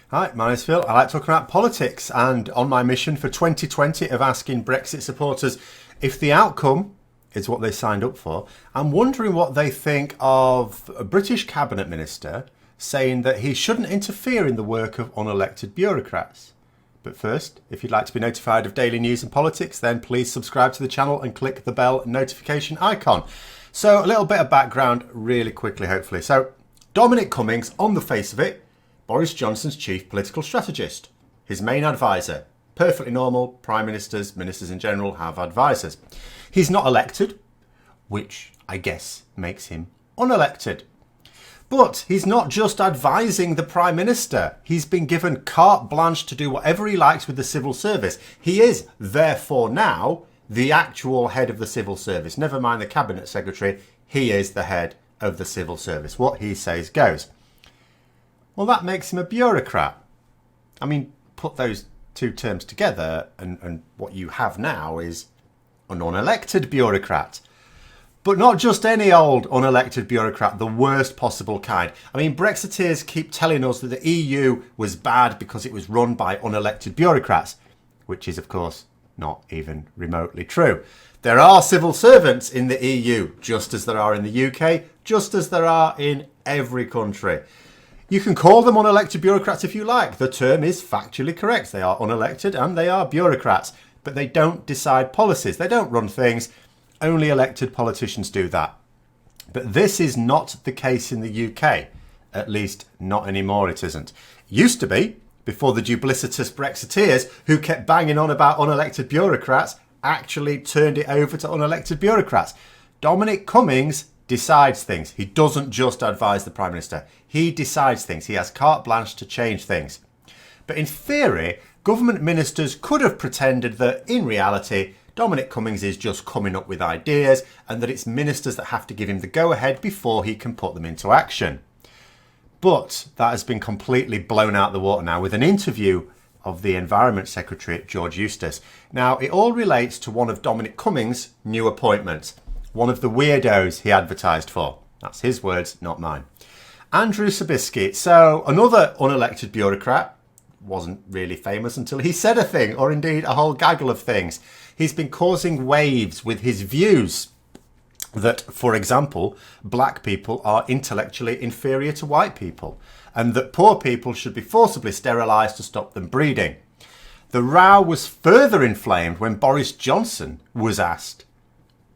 Hi, my name's Phil. I like talking about politics, and on my mission for 2020 of asking Brexit supporters if the outcome is what they signed up for, I'm wondering what they think of a British cabinet minister saying that he shouldn't interfere in the work of unelected bureaucrats. But first, if you'd like to be notified of daily news and politics, then please subscribe to the channel and click the bell notification icon. So a little bit of background really quickly, hopefully. So Dominic Cummings, on the face of it, Boris Johnson's chief political strategist, his main advisor. Perfectly normal. Prime ministers, ministers in general have advisors. He's not elected, which I guess makes him unelected. But he's not just advising the Prime Minister. He's been given carte blanche to do whatever he likes with the civil service. He is, therefore, now the actual head of the civil service. Never mind the Cabinet Secretary, he is the head of the civil service. What he says goes. Well, that makes him a bureaucrat. I mean, put those two terms together and what you have now is an unelected bureaucrat. But not just any old unelected bureaucrat, the worst possible kind. I mean, Brexiteers keep telling us that the EU was bad because it was run by unelected bureaucrats, which is, of course, not even remotely true. There are civil servants in the EU, just as there are in the UK, just as there are in every country. You can call them unelected bureaucrats if you like. The term is factually correct. They are unelected and they are bureaucrats, but they don't decide policies. They don't run things. Only elected politicians do that. But this is not the case in the UK. At least not anymore, it isn't. It used to be, before the duplicitous Brexiteers, who kept banging on about unelected bureaucrats, actually turned it over to unelected bureaucrats. Dominic Cummings decides things. He doesn't just advise the Prime Minister. He decides things. He has carte blanche to change things. But in theory, government ministers could have pretended that, in reality, Dominic Cummings is just coming up with ideas and that it's ministers that have to give him the go-ahead before he can put them into action. But that has been completely blown out the water now with an interview of the Environment Secretary, George Eustice. Now, it all relates to one of Dominic Cummings' new appointments. One of the weirdos he advertised for. That's his words, not mine. Andrew Sabisky. So another unelected bureaucrat, wasn't really famous until he said a thing, or indeed a whole gaggle of things. He's been causing waves with his views that, for example, black people are intellectually inferior to white people, and that poor people should be forcibly sterilised to stop them breeding. The row was further inflamed when Boris Johnson was asked,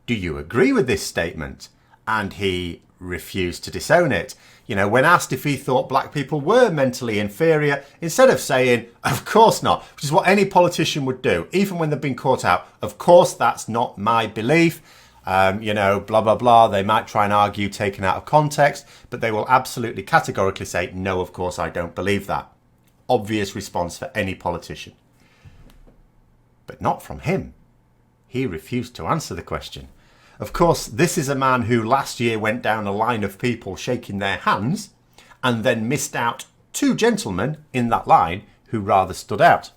"Do you agree with this statement?" And he refused to disown it. You know, when asked if he thought black people were mentally inferior, instead of saying, "Of course not," which is what any politician would do, even when they've been caught out, "Of course, that's not my belief," blah, blah, blah. They might try and argue taken out of context, but they will absolutely categorically say, "No, of course, I don't believe that." Obvious response for any politician. But not from him. He refused to answer the question. Of course, this is a man who last year went down a line of people shaking their hands and then missed out two gentlemen in that line who rather stood out.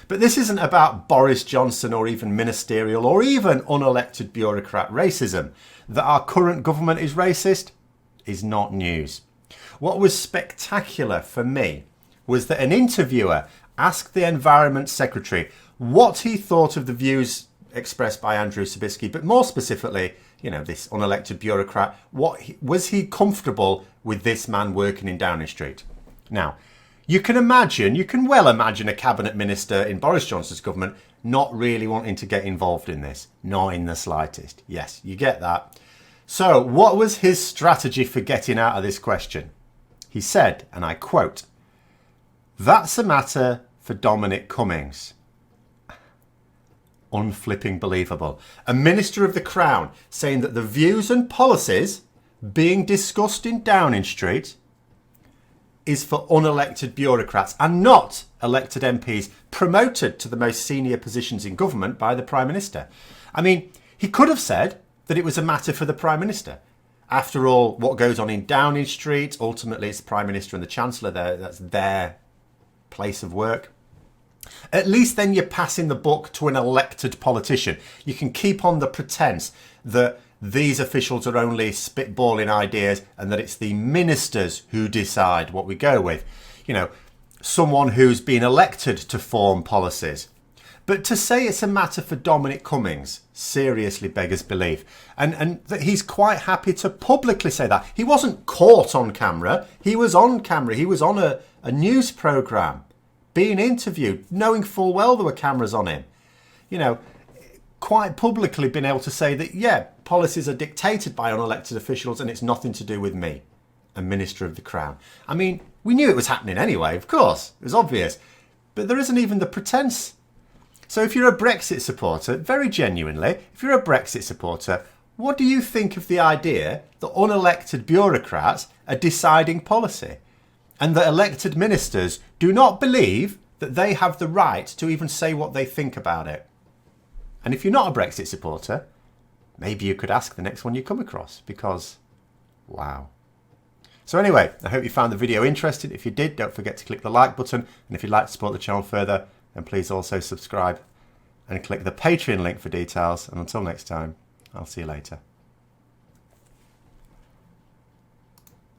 But this isn't about Boris Johnson or even ministerial or even unelected bureaucrat racism. That our current government is racist is not news. What was spectacular for me was that an interviewer asked the Environment Secretary what he thought of the views expressed by Andrew Sabisky, but more specifically, this unelected bureaucrat, was he comfortable with this man working in Downing Street? Now, you can well imagine a cabinet minister in Boris Johnson's government not really wanting to get involved in this, not in the slightest. Yes, you get that. So, what was his strategy for getting out of this question? He said, and I quote, "That's a matter for Dominic Cummings." Unflipping believable. A minister of the Crown saying that the views and policies being discussed in Downing Street is for unelected bureaucrats and not elected MPs promoted to the most senior positions in government by the Prime Minister. I mean, he could have said that it was a matter for the Prime Minister. After all, what goes on in Downing Street, ultimately it's the Prime Minister and the Chancellor there. That's their place of work. At least then you're passing the buck to an elected politician. You can keep on the pretense that these officials are only spitballing ideas and that it's the ministers who decide what we go with. someone who's been elected to form policies. But to say it's a matter for Dominic Cummings seriously beggars belief. And that he's quite happy to publicly say that. He wasn't caught on camera. He was on camera. He was on a news programme, being interviewed, knowing full well there were cameras on him. You know, quite publicly been able to say that, yeah, policies are dictated by unelected officials and it's nothing to do with me, a Minister of the Crown. I mean, we knew it was happening anyway, of course. It was obvious. But there isn't even the pretence. So if you're a Brexit supporter, very genuinely, if you're a Brexit supporter, what do you think of the idea that unelected bureaucrats are deciding policy and that elected ministers do not believe that they have the right to even say what they think about it? And if you're not a Brexit supporter, maybe you could ask the next one you come across, because, wow. So anyway, I hope you found the video interesting. If you did, don't forget to click the like button. And if you'd like to support the channel further, then please also subscribe and click the Patreon link for details. And until next time, I'll see you later.